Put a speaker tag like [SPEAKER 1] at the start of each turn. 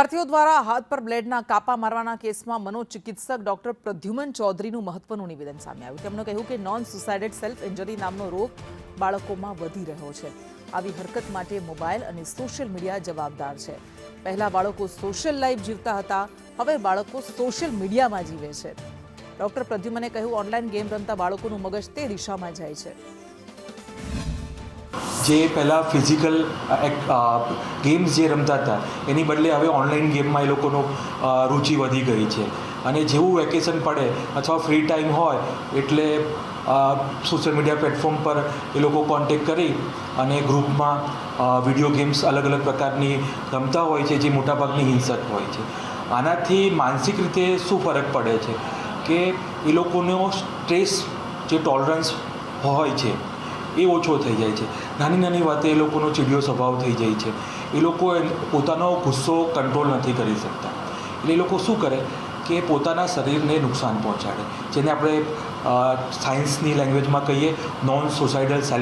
[SPEAKER 1] વિદ્યાર્થીઓ દ્વારા હાથ પર બ્લેડના કાપા મારવાના કેસમાં મનોચિકિત્સક ડોક્ટર પ્રદ્યુમન ચૌધરીનું મહત્વનું નિવેદન સામે આવ્યું. તેમણે કહ્યું કે નોન સુસાઇડેડ સેલ્ફ ઇન્જરી નામનો રોગ બાળકોમાં વધી રહ્યો છે. આવી હરકત માટે મોબાઈલ અને સોશિયલ મીડિયા જવાબદાર છે. પહેલા બાળકો સોશિયલ લાઈફ જીવતા હતા, હવે બાળકો સોશિયલ મીડિયામાં જીવે છે. ડોક્ટર પ્રદ્યુમને કહ્યું, ઓનલાઈન ગેમ રમતા બાળકોનું મગજ તે દિશામાં જાય છે.
[SPEAKER 2] જે પહેલાં ફિઝિકલ ગેમ્સ જે રમતા હતા એની બદલે હવે ઓનલાઈન ગેમમાં એ લોકોનો રુચિ વધી ગઈ છે. અને જેવું વેકેશન પડે અથવા ફ્રી ટાઈમ હોય એટલે સોશિયલ મીડિયા પ્લેટફોર્મ પર એ લોકો કોન્ટેક્ટ કરી અને ગ્રુપમાં વિડીયો ગેમ્સ અલગ અલગ પ્રકારની રમતા હોય છે, જે મોટાભાગની હિંસક હોય છે. આનાથી માનસિક રીતે શું ફરક પડે છે કે એ લોકોનો સ્ટ્રેસ જે ટોલરન્સ હોય છે એ ઓછો થઈ જાય છે. નાની નાની વાતે એ લોકોનો ચીડિયો સ્વભાવ થઈ જાય છે. એ લોકો પોતાનો ગુસ્સો કંટ્રોલ નથી કરી શકતા. એટલે એ લોકો શું કરે કે પોતાના શરીરને નુકસાન પહોંચાડે, જેને આપણે સાયન્સની લેંગ્વેજમાં કહીએ નોન સુસાઇડલ સેલ્ફ